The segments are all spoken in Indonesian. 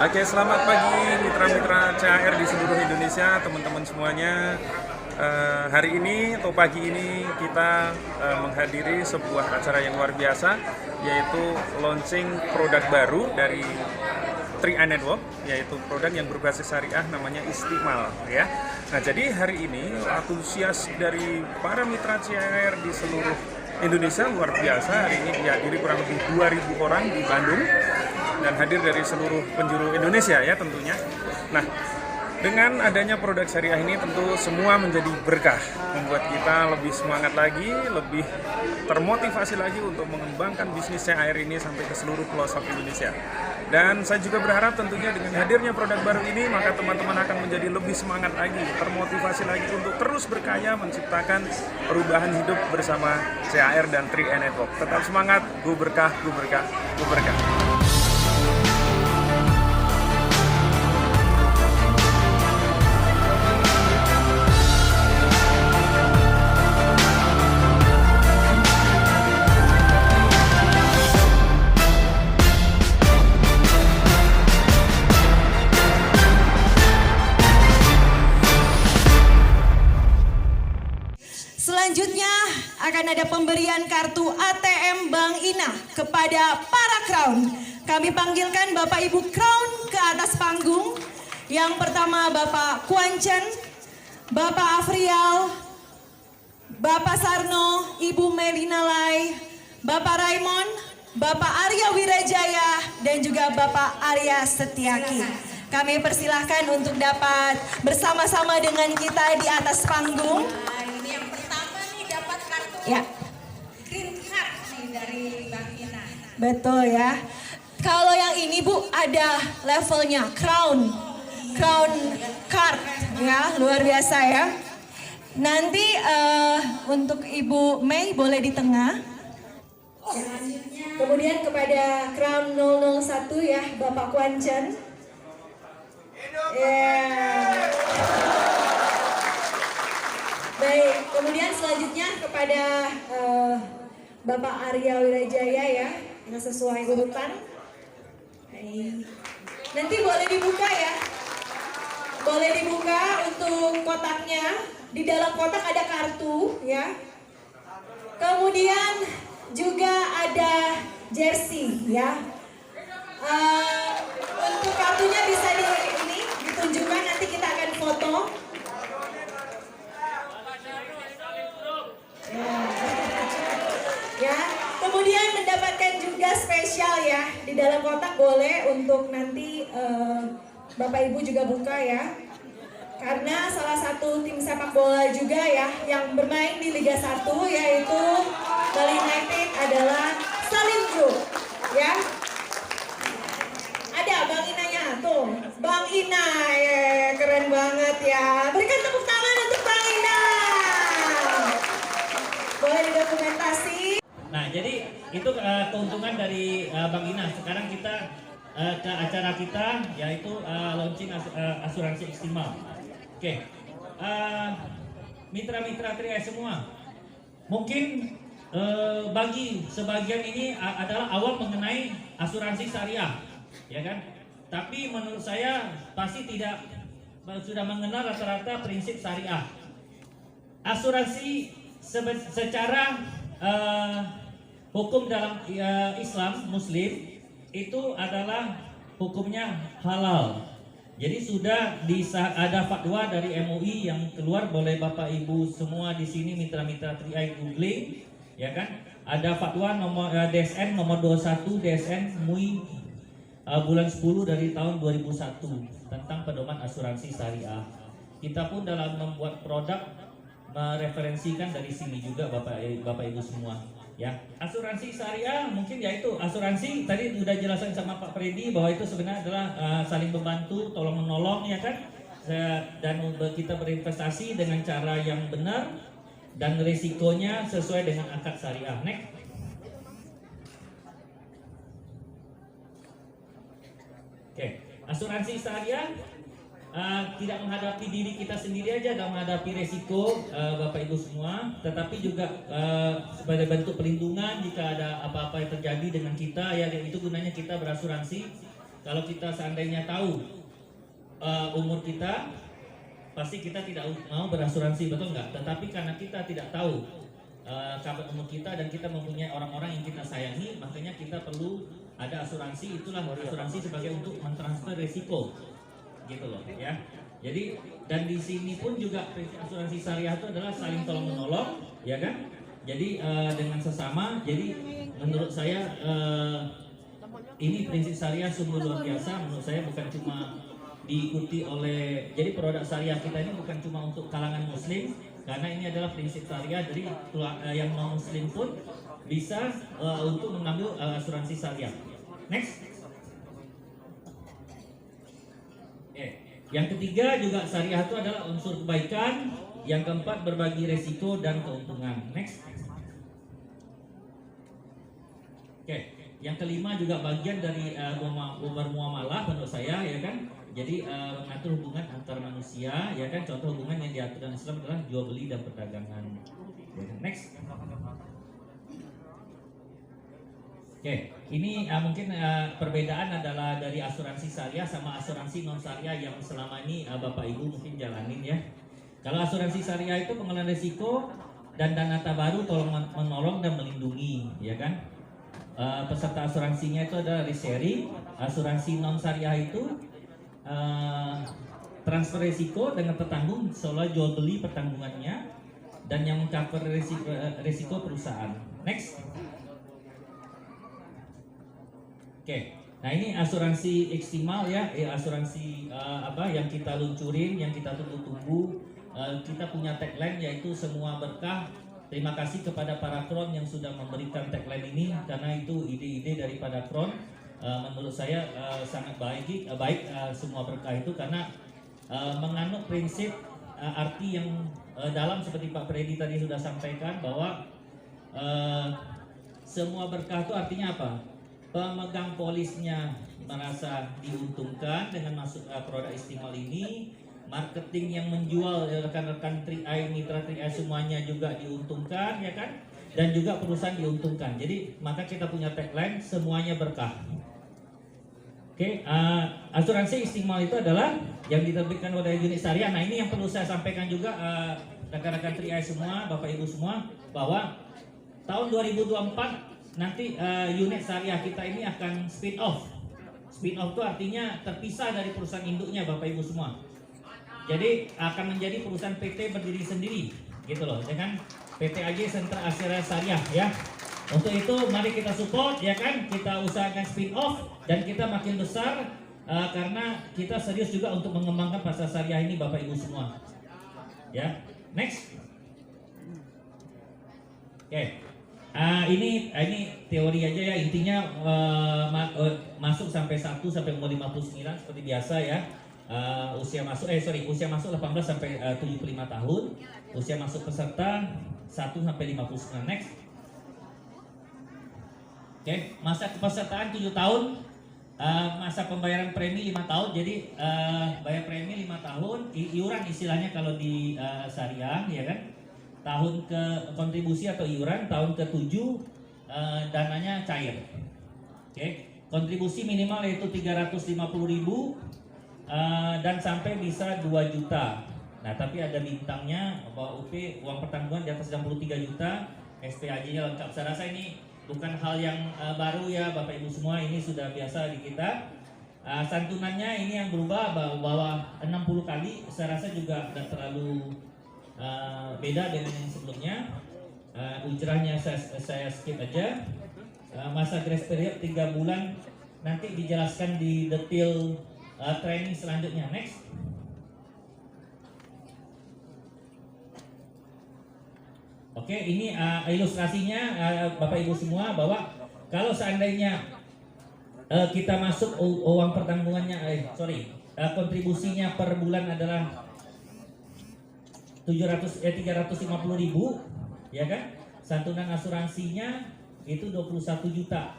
Oke, selamat pagi mitra-mitra CHR di seluruh Indonesia, teman-teman semuanya. Hari ini atau pagi ini kita menghadiri sebuah acara yang luar biasa, yaitu launching produk baru dari 3i Network, yaitu produk yang berbasis syariah namanya Istiqmal, ya. Nah, jadi hari ini antusias dari para mitra CHR di seluruh Indonesia luar biasa. Hari ini dihadiri kurang lebih 2.000 orang di Bandung dan hadir dari seluruh penjuru Indonesia ya tentunya. Nah, dengan adanya produk syariah ini tentu semua menjadi berkah, membuat kita lebih semangat lagi, lebih termotivasi lagi untuk mengembangkan bisnis CHR ini sampai ke seluruh pelosok Indonesia. Dan saya juga berharap tentunya dengan hadirnya produk baru ini, maka teman-teman akan menjadi lebih semangat lagi, termotivasi lagi untuk terus berkarya menciptakan perubahan hidup bersama CHR dan 3i Network. Tetap semangat, go berkah, go berkah, go berkah. Selanjutnya akan ada pemberian kartu ATM Bank Inah kepada para Crown. Kami panggilkan Bapak Ibu Crown ke atas panggung. Yang pertama Bapak Kuancen, Bapak Afrial, Bapak Sarno, Ibu Melina Lai, Bapak Raymond, Bapak Arya Wirajaya, dan juga Bapak Arya Setiaki. Kami persilahkan untuk dapat bersama-sama dengan kita di atas panggung. Ya. Green card nih dari Bank Inah. Betul ya. Kalau yang ini Bu ada levelnya crown card ya, luar biasa ya. Nanti untuk Ibu Mei boleh di tengah. Kemudian kepada crown 001 ya Bapak Kuancen. Baik, kemudian selanjutnya kepada Bapak Arya Wirajaya ya, yang sesuai urutan. Nanti boleh dibuka ya, boleh dibuka untuk kotaknya. Di dalam kotak ada kartu ya. Kemudian juga ada jersey ya. Untuk kartunya bisa ditunjukkan, nanti kita akan foto. Ya, kemudian mendapatkan juga spesial ya di dalam kotak, boleh untuk nanti Bapak Ibu juga buka ya. Karena salah satu tim sepak bola juga ya yang bermain di Liga 1 yaitu Bali United adalah Salim Group ya. Ada Bang Inanya tuh, Bang Ina ya, keren banget ya. Berikan tepuk tangan untuk Bang Ina. Boleh didokumentasi. Nah, jadi itu keuntungan dari Bank Inah. Sekarang kita ke acara kita, yaitu launching asuransi Istiqmal. Oke, mitra-mitra 3i semua, mungkin bagi sebagian ini adalah awal mengenai asuransi syariah, ya kan? Tapi menurut saya pasti tidak sudah mengenal rata-rata prinsip syariah. Asuransi secara hukum dalam Islam Muslim itu adalah hukumnya halal. Jadi sudah ada fatwa dari MUI yang keluar, boleh Bapak Ibu semua di sini mitra-mitra 3i googling, ya kan? Ada fatwa nomor DSN nomor 21 DSN MUI bulan 10 dari tahun 2001 tentang pedoman asuransi syariah. Kita pun dalam membuat produk mereferensikan dari sini juga Bapak Ibu semua ya. Asuransi syariah mungkin yaitu asuransi tadi sudah jelaskan sama Pak Freddy bahwa itu sebenarnya adalah saling membantu, tolong menolong ya kan, dan kita berinvestasi dengan cara yang benar dan risikonya sesuai dengan akad syariah. Next. Oke, asuransi syariah tidak menghadapi diri kita sendiri aja dalam menghadapi resiko Bapak Ibu semua, tetapi juga sebagai bentuk pelindungan jika ada apa-apa yang terjadi dengan kita, ya itu gunanya kita berasuransi. kalau kita seandainya tahu umur kita, pasti kita tidak mau berasuransi, betul nggak? Tetapi karena kita tidak tahu kapan umur kita dan kita mempunyai orang-orang yang kita sayangi, makanya kita perlu ada asuransi. Itulah asuransi sebagai untuk mentransfer risiko, gitu loh ya. Jadi dan di sini pun juga prinsip asuransi syariah itu adalah saling tolong menolong, ya kan? Jadi dengan sesama. Jadi menurut saya ini prinsip syariah sungguh luar biasa. Menurut saya bukan cuma diikuti oleh, jadi produk syariah kita ini bukan cuma untuk kalangan muslim, karena ini adalah prinsip syariah. Jadi yang non muslim pun bisa untuk mengambil asuransi syariah. Next. Yang ketiga juga syariah itu adalah unsur kebaikan. Yang keempat berbagi resiko dan keuntungan. Next. Yang kelima juga bagian dari bermuamalah menurut saya, ya kan. Jadi mengatur hubungan antar manusia, ya kan. Contoh hubungan yang diatur dalam Islam adalah jual beli dan perdagangan. Next. Ini mungkin perbedaan adalah dari asuransi syariah sama asuransi non syariah yang selama ini Bapak Ibu mungkin jalanin ya. Kalau asuransi syariah itu pengelolaan risiko dan dana tabaru tolong menolong dan melindungi, ya kan. Peserta asuransinya itu adalah risk sharing. Asuransi non syariah itu transfer risiko dengan tertanggung soal jual beli pertanggungannya dan yang cover risiko perusahaan. Next. Nah ini asuransi Istimal ya, asuransi yang kita luncurin, yang kita tunggu-tunggu. Kita punya tagline yaitu semua berkah. Terima kasih kepada para Crown yang sudah memberikan tagline ini, karena itu ide-ide daripada Crown. Menurut saya sangat baik semua berkah itu, karena menganut prinsip arti yang dalam seperti Pak Freddy tadi sudah sampaikan, bahwa semua berkah itu artinya apa? Pemegang polisnya merasa diuntungkan dengan masuk produk Istimal ini, marketing yang menjual rekan-rekan 3i, mitra 3i semuanya juga diuntungkan, ya kan? Dan juga perusahaan diuntungkan. Jadi maka kita punya tagline semuanya berkah. Asuransi Istimal itu adalah yang diterbitkan oleh unit syariah. Nah ini yang perlu saya sampaikan juga rekan-rekan 3i semua, Bapak Ibu semua, bahwa tahun 2024 nanti unit syariah kita ini akan spin off. Spin off itu artinya terpisah dari perusahaan induknya, Bapak Ibu semua. Jadi akan menjadi perusahaan PT berdiri sendiri, gitu loh, ya kan? PT AG Sentra Asyariah Syariah ya. Untuk itu mari kita support, ya kan? Kita usahakan spin off dan kita makin besar karena kita serius juga untuk mengembangkan pasar syariah ini, Bapak Ibu semua. Ya, next. Ini teori aja ya, intinya masuk sampai 1 sampai umur 59 seperti biasa ya. Usia masuk 18 sampai 75 tahun. Usia masuk peserta 1 sampai 59. Next. Masa kepesertaan 7 tahun. Masa pembayaran premi 5 tahun. Jadi bayar premi 5 tahun, iuran istilahnya kalau di syariah, ya kan. Tahun ke kontribusi atau iuran, tahun ke-7 dananya cair. Kontribusi minimal yaitu 350.000 dan sampai bisa 2 juta. Nah, tapi ada bintangnya bahwa UP uang pertanggungan di atas 63 juta, SPAJ-nya lengkap. Saya rasa ini bukan hal yang baru ya Bapak Ibu semua, ini sudah biasa di kita. Santunannya ini yang berubah bahwa 60 kali, saya rasa juga tidak terlalu beda dengan yang sebelumnya. Ujrahnya saya skip aja. Masa grace period 3 bulan, nanti dijelaskan di detail training selanjutnya. Next. Oke, ini ilustrasinya Bapak Ibu semua, bahwa kalau seandainya kita masuk uang pertanggungannya, kontribusinya per bulan adalah 350.000, ya kan? Santunan asuransinya itu 21 juta.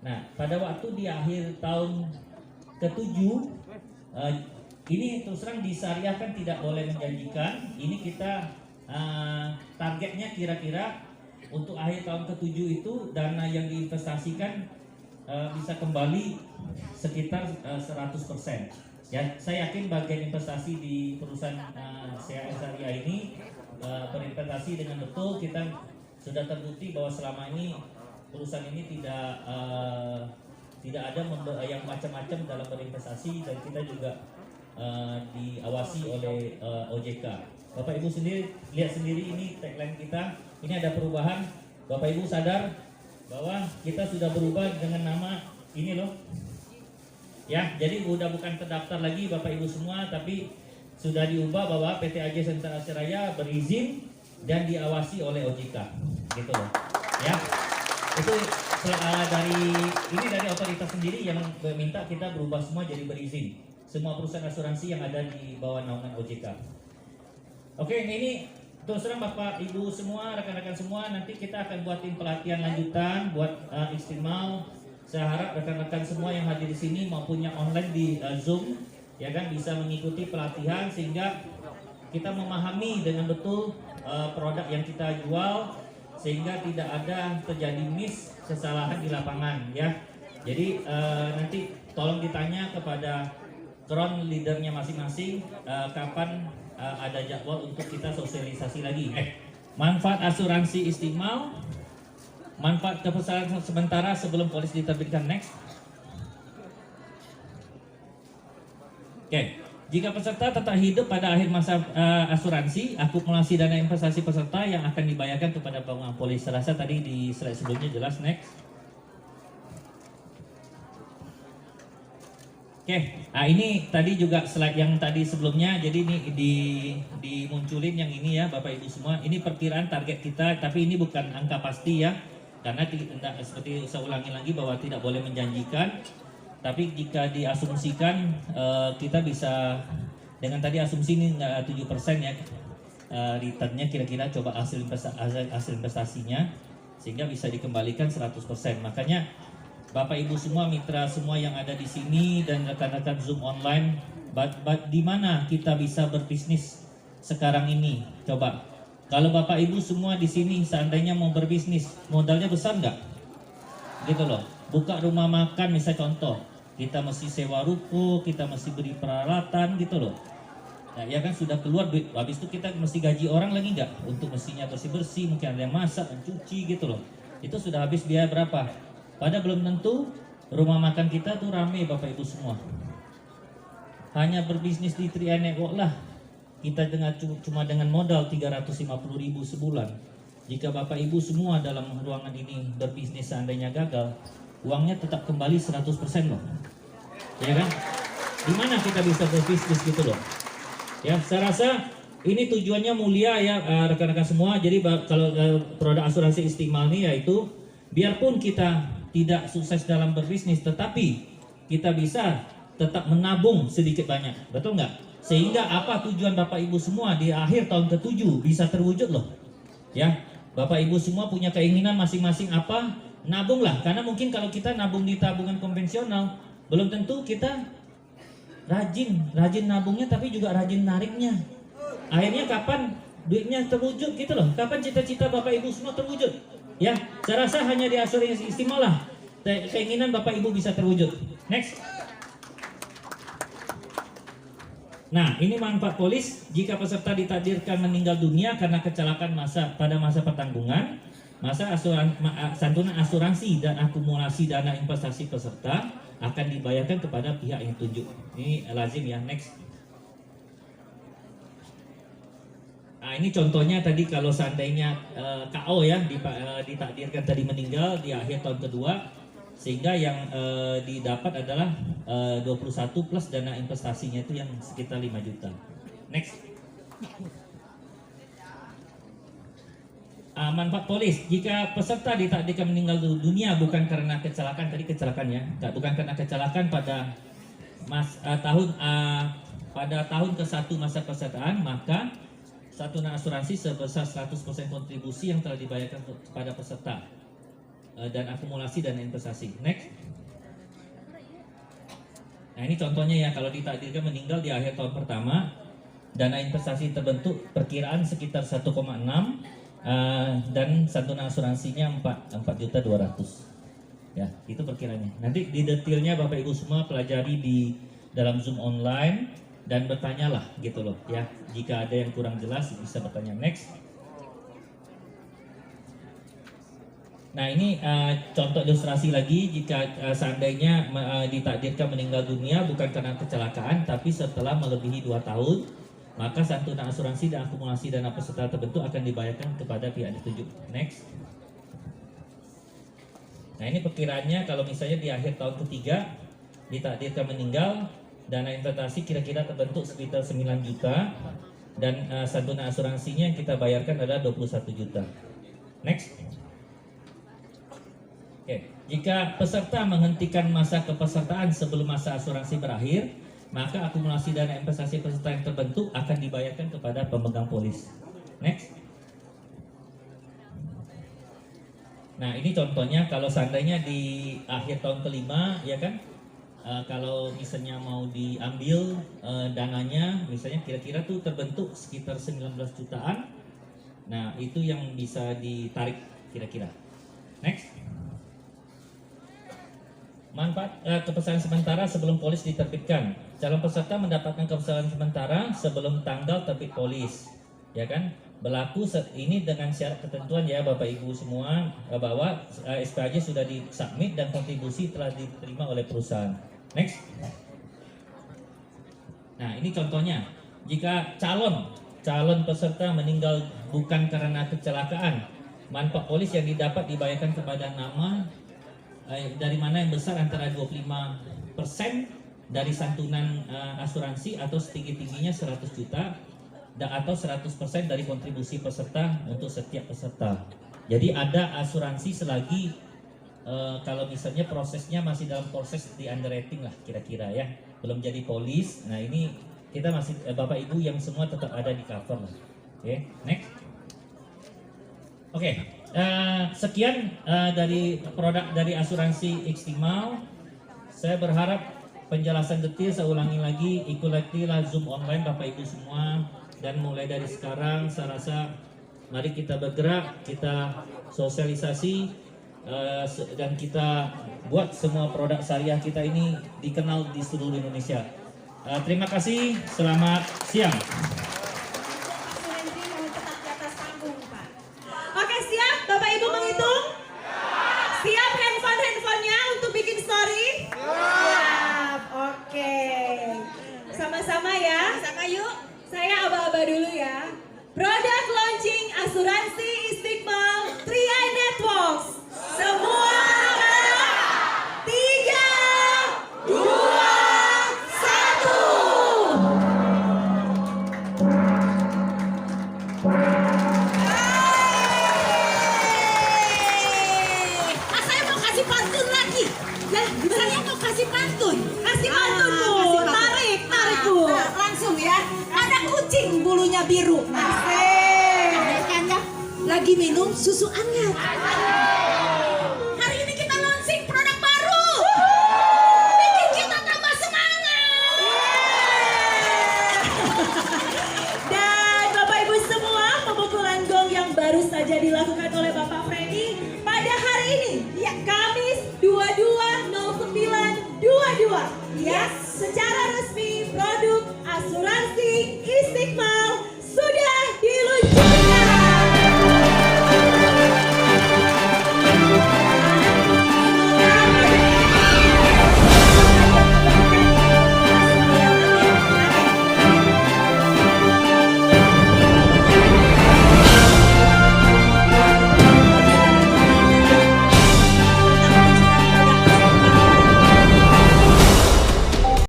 Nah, pada waktu di akhir tahun ke-7 ini terus terang disyariahkan tidak boleh menjanjikan. Ini kita targetnya kira-kira untuk akhir tahun ke-7 itu dana yang diinvestasikan bisa kembali sekitar 100%. Ya, saya yakin bagian investasi di perusahaan CAS Syariah ini berinvestasi dengan betul. Kita sudah terbukti bahwa selama ini perusahaan ini tidak ada yang macam-macam dalam berinvestasi, dan kita juga diawasi oleh OJK. Bapak Ibu sendiri lihat sendiri, ini tagline kita, ini ada perubahan. Bapak Ibu sadar bahwa kita sudah berubah dengan nama ini loh. Ya, jadi udah bukan terdaftar lagi Bapak Ibu semua, tapi sudah diubah bahwa PT AJ Sentra Syariah berizin dan diawasi oleh OJK, gitu loh. Ya, itu dari otoritas sendiri yang meminta kita berubah semua jadi berizin. Semua perusahaan asuransi yang ada di bawah naungan OJK. Oke, ini terus terang Bapak Ibu semua, rekan-rekan semua, nanti kita akan buatin pelatihan lanjutan buat Istimal. Saya harap rekan-rekan semua yang hadir di sini maupun yang online di Zoom, ya kan, bisa mengikuti pelatihan sehingga kita memahami dengan betul produk yang kita jual, sehingga tidak ada terjadi kesalahan di lapangan, ya. Jadi nanti tolong ditanya kepada crown leadernya masing-masing kapan ada jadwal untuk kita sosialisasi lagi. Manfaat asuransi Istimal, manfaat kepesertaan sementara sebelum polis diterbitkan. Next. Oke. Jika peserta tetap hidup pada akhir masa asuransi, akumulasi dana investasi peserta yang akan dibayarkan kepada bank polis. Saya rasa tadi di slide sebelumnya jelas. Next. Oke, nah ini tadi juga slide yang tadi sebelumnya. Jadi ini dimunculin yang ini ya Bapak Ibu semua. Ini perkiraan target kita, tapi ini bukan angka pasti ya. Karena seperti saya ulangi lagi bahwa tidak boleh menjanjikan. Tapi jika diasumsikan kita bisa dengan tadi asumsi ini 7% ya returnnya, kira-kira coba hasil investasinya sehingga bisa dikembalikan 100%. Makanya Bapak Ibu semua, mitra semua yang ada di sini dan rekan-rekan Zoom online, di mana kita bisa berbisnis sekarang ini? Coba, kalau Bapak Ibu semua di sini seandainya mau berbisnis, modalnya besar nggak? Gitu loh. Buka rumah makan misalnya contoh, kita mesti sewa ruko, kita mesti beri peralatan gitu loh. Nah, ya kan sudah keluar duit, habis itu kita mesti gaji orang lagi nggak? Untuk mestinya bersih-bersih, mungkin ada yang masak, mencuci gitu loh. Itu sudah habis biaya berapa? Padahal belum tentu rumah makan kita tuh rame Bapak Ibu semua. Hanya berbisnis di Trianegok lah kita cuma dengan modal 350.000 sebulan. Jika Bapak Ibu semua dalam ruangan ini berbisnis seandainya gagal, uangnya tetap kembali 100% loh. Ya kan? Di mana kita bisa berbisnis gitu loh. Ya, saya rasa ini tujuannya mulia ya rekan-rekan semua. Jadi kalau produk asuransi Istimal ini yaitu biarpun kita tidak sukses dalam berbisnis, tetapi kita bisa tetap menabung sedikit banyak, betul nggak? Sehingga apa tujuan Bapak Ibu semua di akhir tahun ke-7 bisa terwujud loh. Ya, Bapak Ibu semua punya keinginan masing-masing apa? Nabunglah, karena mungkin kalau kita nabung di tabungan konvensional, belum tentu kita rajin nabungnya, tapi juga rajin nariknya. Akhirnya kapan duitnya terwujud gitu loh? Kapan cita-cita Bapak Ibu semua terwujud? Ya, saya rasa hanya di asuransi Istimal lah keinginan Bapak Ibu bisa terwujud. Next. Nah, ini manfaat polis jika peserta ditakdirkan meninggal dunia karena kecelakaan pada masa pertanggungan, masa santunan asuransi dan akumulasi dana investasi peserta akan dibayarkan kepada pihak yang tunjuk. Ini lazim ya. Next. Nah, ini contohnya tadi kalau seandainya KO ya ditakdirkan tadi meninggal di akhir tahun kedua, sehingga yang didapat adalah 21 plus dana investasinya itu yang sekitar 5 juta. Next. Manfaat polis jika peserta ditakdirkan meninggal dunia bukan karena kecelakaan, tadi kecelakaan ya, bukan karena kecelakaan pada tahun ke-1 masa pesertaan, maka santunan asuransi sebesar 100% kontribusi yang telah dibayarkan kepada peserta dan akumulasi dana investasi. Next. Nah, ini contohnya ya, kalau ditakdirkan meninggal di akhir tahun pertama, dana investasi terbentuk perkiraan sekitar 1,6 dan santunan asuransinya 4.200.000. Ya, Itu perkiranya. Nanti di detailnya Bapak Ibu semua pelajari di dalam Zoom online dan bertanyalah gitu loh ya. Jika ada yang kurang jelas bisa bertanya. Next. Nah ini contoh ilustrasi lagi jika seandainya ditakdirkan meninggal dunia bukan karena kecelakaan tapi setelah melebihi 2 tahun, maka santunan asuransi dan akumulasi dana peserta terbentuk akan dibayarkan kepada pihak ditunjuk. Next. Nah ini perkiraannya kalau misalnya di akhir tahun ketiga ditakdirkan meninggal, dana investasi kira-kira terbentuk sekitar 9 juta dan santunan asuransinya yang kita bayarkan adalah 21 juta. Next. Oke, jika peserta menghentikan masa kepesertaan sebelum masa asuransi berakhir, maka akumulasi dana investasi peserta yang terbentuk akan dibayarkan kepada pemegang polis. Next. Nah ini contohnya kalau seandainya di akhir tahun kelima ya kan, kalau misalnya mau diambil dananya misalnya kira-kira tuh terbentuk sekitar 19 jutaan. Nah itu yang bisa ditarik kira-kira. Next. Manfaat kepesertaan sementara sebelum polis diterbitkan. Calon peserta mendapatkan kepesertaan sementara sebelum tanggal terbit polis, ya kan? Berlaku ini dengan syarat ketentuan ya Bapak Ibu semua bahwa SPAJ sudah disubmit dan kontribusi telah diterima oleh perusahaan. Next. Nah ini contohnya. Jika calon peserta meninggal bukan karena kecelakaan, manfaat polis yang didapat dibayarkan kepada nama dari mana yang besar antara 25% dari santunan asuransi atau setinggi-tingginya 100 juta atau 100% dari kontribusi peserta untuk setiap peserta. Jadi ada asuransi selagi kalau misalnya prosesnya masih dalam proses di underwriting lah kira-kira ya, belum jadi polis. Nah ini kita masih Bapak Ibu yang semua tetap ada di cover lah. Oke, next. Oke, sekian dari produk dari asuransi Istiqmal. Saya berharap penjelasan detail saya ulangi lagi, ikutilah Zoom online Bapak Ibu semua. Dan mulai dari sekarang saya rasa mari kita bergerak, kita sosialisasi dan kita buat semua produk syariah kita ini dikenal di seluruh Indonesia. Terima kasih, selamat siang. Asuransi mau tetap di atas panggung, Pak. Oke, siap Bapak Ibu menghitung? Siap handphonenya untuk bikin story? Siap, oke. Sama-sama ya. Sama yuk. Saya aba-aba dulu ya. Product launching asuransi Istiqmal 3i Networks. Semua gerak. 3, 2, 1. Saya mau kasih pantun lagi. Ya, saya mau kasih pantun. Kasih pantun Bu. Tarik Bu. Langsung ya. Ada kucing bulunya biru. Asik. Lagi minum susu hangat.